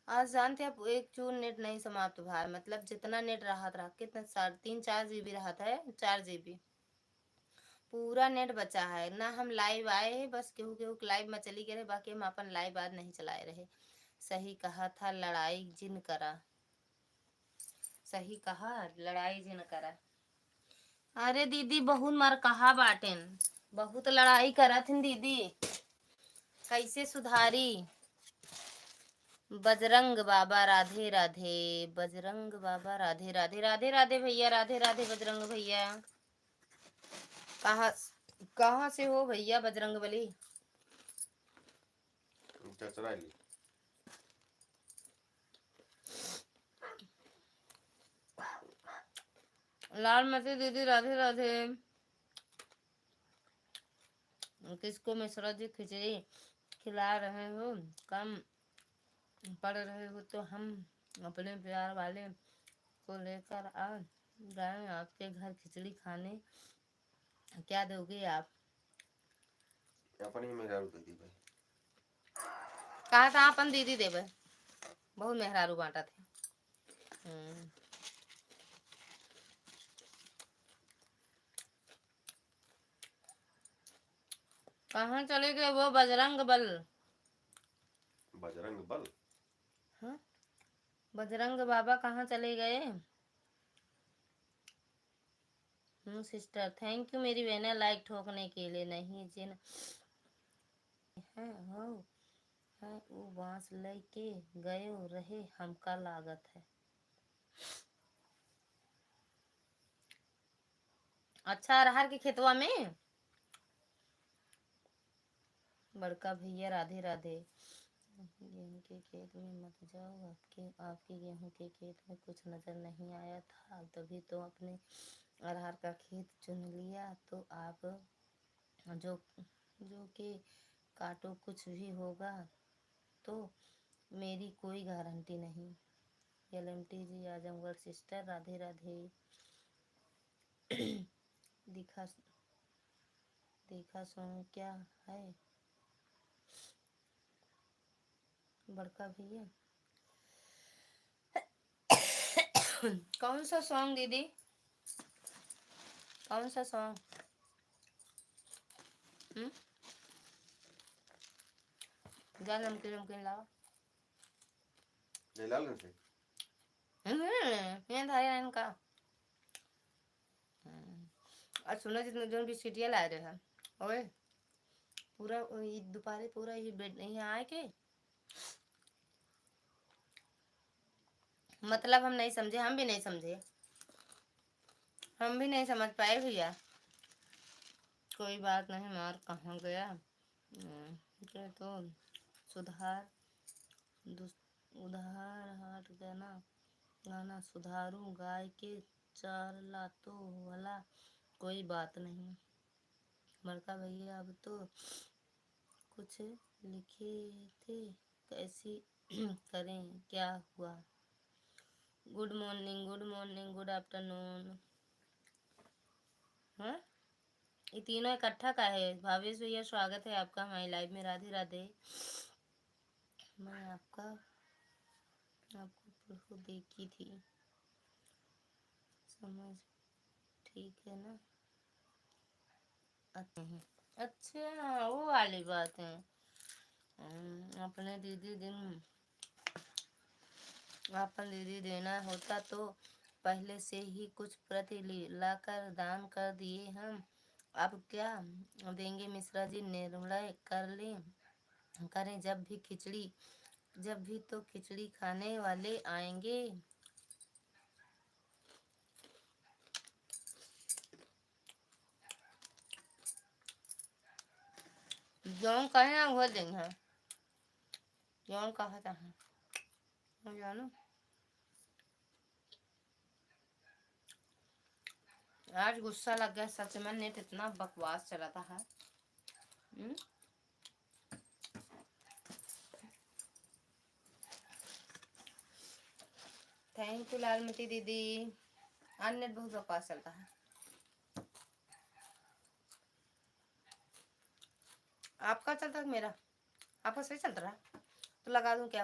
आज जानते आप एक चूर नेट नहीं समाप्त हुआ है, मतलब जितना नेट रहा था, कितना 3-4 GB रहा था, 4 GB पूरा नेट बचा है ना। हम लाइव आए हैं, बस केहू केहू लाइव में चली गए, बाकी हम अपन लाइव आज नहीं चलाए रहे। सही कहा था, लड़ाई जिन करा। सही कहा, लड़ाई जिन करा। अरे दीदी बहुत मार कहा बाटेन, बहुत लड़ाई करत हन दीदी, कैसे सुधारी। बजरंग बाबा राधे राधे, बजरंग बाबा राधे राधे, राधे राधे भैया, राधे राधे बजरंग भैया। कहाँ कहाँ से हो भैया बजरंग बली? चचराई लाल मती दीदी राधे राधे। किसको मिश्रा जी खिचड़ी खिला रहे हो? कम पढ़ रहे हो तो हम अपने प्यार वाले को लेकर आ गए आपके घर खिचड़ी खाने। क्या दोगे आप? अपन ही मेहरारू दीदी भाई। कहा था अपन दीदी देवे, बहुत मेहरारू बांटा थे। कहाँ चले गए वो बजरंग बल? बजरंग बल? हाँ, बजरंग बाबा कहाँ चले गए? सिस्टर थैंक यू मेरी बहने लाइक ठोकने के लिए। नहीं जिन है हो है वो बांस लेके गए रहे, हमका लागत है। अच्छा अरहर के खेतवा में। बड़का भैया राधे राधे। गेहूं के खेत में मत जाओ, आपके गेहूं के खेत में कुछ नजर नहीं आया था, तभी तो अपने अरहर का खेत चुन लिया। तो आप जो जो के काटो, कुछ भी होगा तो मेरी कोई गारंटी नहीं। LMT जी आजमगढ़ सिस्टर राधे राधे। दिखा देखा सुन क्या है बड़का भैया। कौन सा सॉन्ग दीदी, कौन सा सॉन्ग? जा नमकीन नमकीन लाओ। ले लाल से ये था यार इनका। और सुनो जितने जो भी सीटियाँ ला रहे हैं, ओए पूरा दोपहर पूरा ही बेड नहीं आए के मतलब हम नहीं समझे, हम भी नहीं समझे, हम भी नहीं समझ पाए भैया। कोई बात नहीं, मार कहाँ गया। क्या तो सुधार उधार हाट गाना गाना सुधारू गाय के चारला तो वाला कोई बात नहीं। बड़का भैया अब तो कुछ लिखे थे, कैसी करें, क्या हुआ? Good morning, good morning, good afternoon. हाँ, ये तीनों इकट्ठा का है। भावेश भैया स्वागत है आपका हमारी लाइव में, राधे राधे। मैं आपको परसों देखी थी, समझ ठीक है ना? अच्छा वो वाली बात है। अपने दीदी दिन अपन दीदी देना होता तो पहले से ही कुछ प्रति लाकर दान कर दिए हम। अब क्या देंगे मिश्रा जी? निर्णय कर ले करें, जब भी तो खिचड़ी खाने वाले आएंगे। जौन कहे ना वो देंगे, जौन कहा चाहे जानो। आज गुस्सा लग गया सच में, नेट इतना बकवास चला था है। थैंक यू लाल मिट्टी दीदी। आज नेट बहुत बकवास चलता है। आपका चलता है मेरा? आपका सही चल रहा है तो लगा दूं क्या?